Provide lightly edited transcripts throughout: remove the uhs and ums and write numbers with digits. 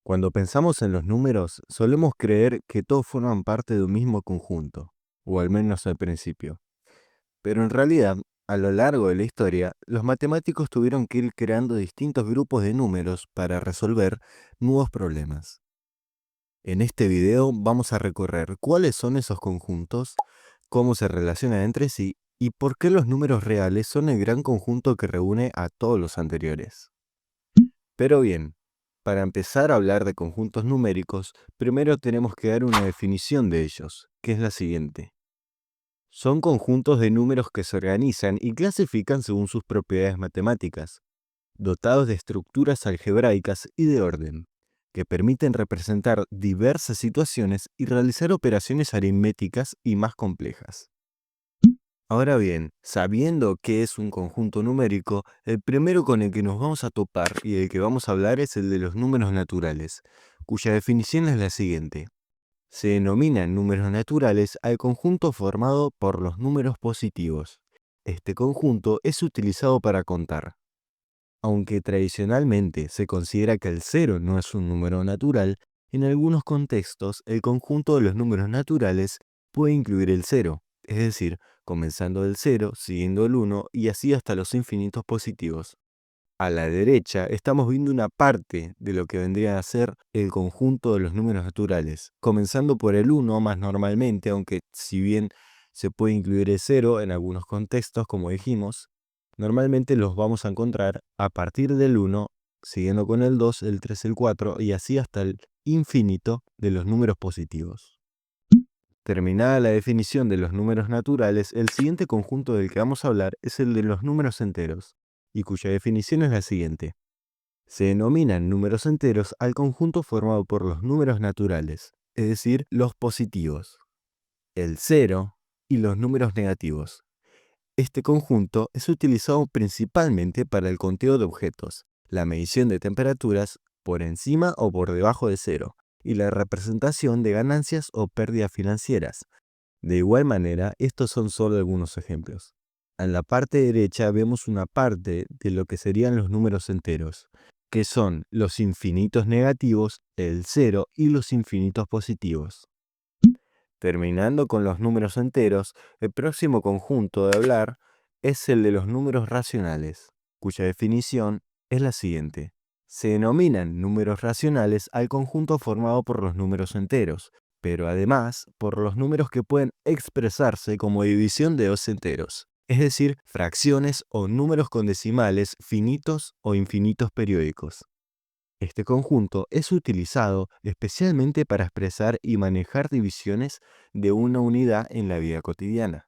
Cuando pensamos en los números, solemos creer que todos forman parte de un mismo conjunto, o al menos al principio. Pero en realidad, a lo largo de la historia, los matemáticos tuvieron que ir creando distintos grupos de números para resolver nuevos problemas. En este video vamos a recorrer cuáles son esos conjuntos, cómo se relacionan entre sí y por qué los números reales son el gran conjunto que reúne a todos los anteriores. Pero bien, para empezar a hablar de conjuntos numéricos, primero tenemos que dar una definición de ellos, que es la siguiente. Son conjuntos de números que se organizan y clasifican según sus propiedades matemáticas, dotados de estructuras algebraicas y de orden, que permiten representar diversas situaciones y realizar operaciones aritméticas y más complejas. Ahora bien, sabiendo qué es un conjunto numérico, el primero con el que nos vamos a topar y del que vamos a hablar es el de los números naturales, cuya definición es la siguiente. Se denominan números naturales al conjunto formado por los números positivos. Este conjunto es utilizado para contar. Aunque tradicionalmente se considera que el cero no es un número natural, en algunos contextos el conjunto de los números naturales puede incluir el cero, es decir, comenzando del cero, siguiendo el uno y así hasta los infinitos positivos. A la derecha estamos viendo una parte de lo que vendría a ser el conjunto de los números naturales, comenzando por el uno más normalmente, aunque si bien se puede incluir el cero en algunos contextos, como dijimos, normalmente los vamos a encontrar a partir del uno, siguiendo con el 2, el 3, el 4 y así hasta el infinito de los números positivos. Terminada la definición de los números naturales, el siguiente conjunto del que vamos a hablar es el de los números enteros, y cuya definición es la siguiente. Se denominan números enteros al conjunto formado por los números naturales, es decir, los positivos, el cero y los números negativos. Este conjunto es utilizado principalmente para el conteo de objetos, la medición de temperaturas por encima o por debajo de cero, y la representación de ganancias o pérdidas financieras. De igual manera, estos son solo algunos ejemplos. En la parte derecha vemos una parte de lo que serían los números enteros, que son los infinitos negativos, el cero y los infinitos positivos. Terminando con los números enteros, el próximo conjunto de hablar es el de los números racionales, cuya definición es la siguiente. Se denominan números racionales al conjunto formado por los números enteros, pero además por los números que pueden expresarse como división de dos enteros, es decir, fracciones o números con decimales finitos o infinitos periódicos. Este conjunto es utilizado especialmente para expresar y manejar divisiones de una unidad en la vida cotidiana.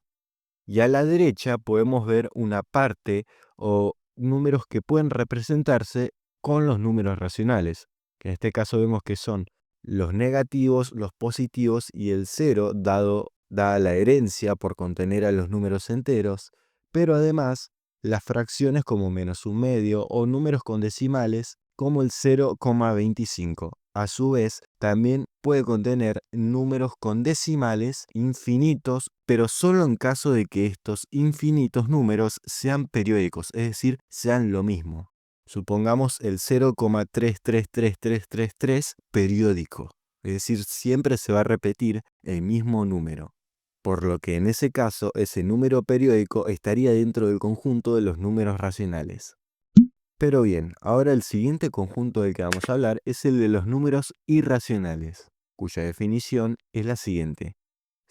Y a la derecha podemos ver una parte o números que pueden representarse con los números racionales, que en este caso vemos que son los negativos, los positivos y el cero dada la herencia por contener a los números enteros, pero además las fracciones como menos un medio o números con decimales como el 0,25. A su vez, también puede contener números con decimales infinitos, pero solo en caso de que estos infinitos números sean periódicos, es decir, sean lo mismo. Supongamos el 0,333333 periódico, es decir, siempre se va a repetir el mismo número. Por lo que en ese caso, ese número periódico estaría dentro del conjunto de los números racionales. Pero bien, ahora el siguiente conjunto del que vamos a hablar es el de los números irracionales, cuya definición es la siguiente.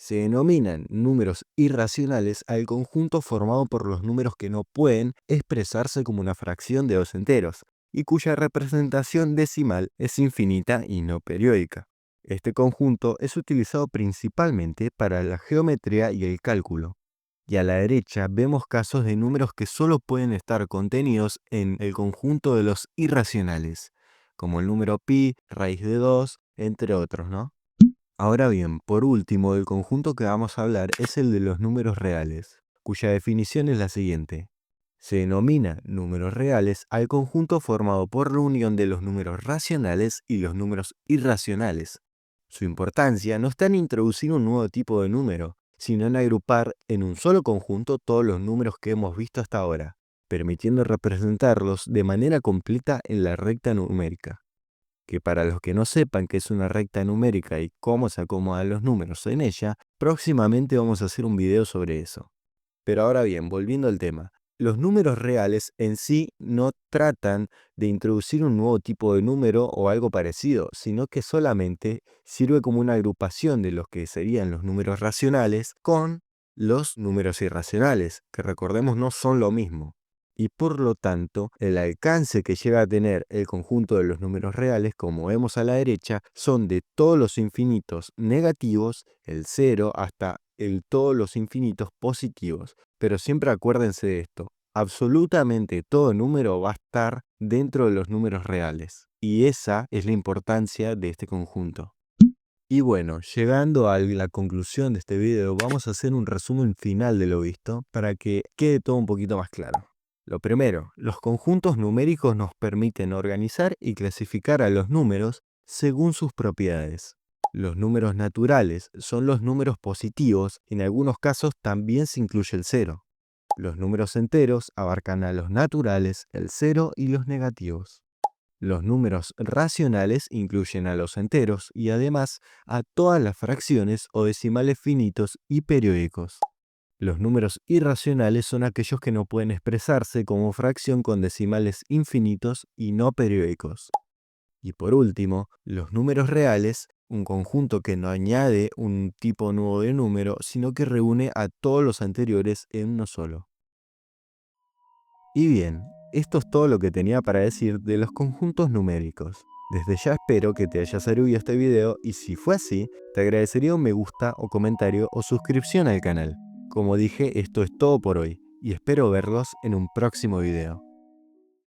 Se denominan números irracionales al conjunto formado por los números que no pueden expresarse como una fracción de dos enteros, y cuya representación decimal es infinita y no periódica. Este conjunto es utilizado principalmente para la geometría y el cálculo. Y a la derecha vemos casos de números que solo pueden estar contenidos en el conjunto de los irracionales, como el número pi, raíz de 2, entre otros, ¿no? Ahora bien, por último, el conjunto que vamos a hablar es el de los números reales, cuya definición es la siguiente. Se denomina números reales al conjunto formado por la unión de los números racionales y los números irracionales. Su importancia no está en introducir un nuevo tipo de número, sino en agrupar en un solo conjunto todos los números que hemos visto hasta ahora, permitiendo representarlos de manera completa en la recta numérica. que para los que no sepan qué es una recta numérica y cómo se acomodan los números en ella, próximamente vamos a hacer un video sobre eso. Pero ahora bien, volviendo al tema, los números reales en sí no tratan de introducir un nuevo tipo de número o algo parecido, sino que solamente sirve como una agrupación de los que serían los números racionales con los números irracionales, que recordemos no son lo mismo. Y por lo tanto, el alcance que llega a tener el conjunto de los números reales, como vemos a la derecha, son de todos los infinitos negativos, el 0, hasta todos los infinitos positivos. Pero siempre acuérdense de esto, absolutamente todo número va a estar dentro de los números reales. Y esa es la importancia de este conjunto. Y bueno, llegando a la conclusión de este video, vamos a hacer un resumen final de lo visto para que quede todo un poquito más claro. Lo primero, los conjuntos numéricos nos permiten organizar y clasificar a los números según sus propiedades. Los números naturales son los números positivos y en algunos casos también se incluye el 0. Los números enteros abarcan a los naturales, el 0 y los negativos. Los números racionales incluyen a los enteros y además a todas las fracciones o decimales finitos y periódicos. Los números irracionales son aquellos que no pueden expresarse como fracción con decimales infinitos y no periódicos. Y por último, los números reales, un conjunto que no añade un tipo nuevo de número, sino que reúne a todos los anteriores en uno solo. Y bien, esto es todo lo que tenía para decir de los conjuntos numéricos. Desde ya espero que te haya servido este video y si fue así, te agradecería un me gusta o comentario o suscripción al canal. Como dije, esto es todo por hoy y espero verlos en un próximo video.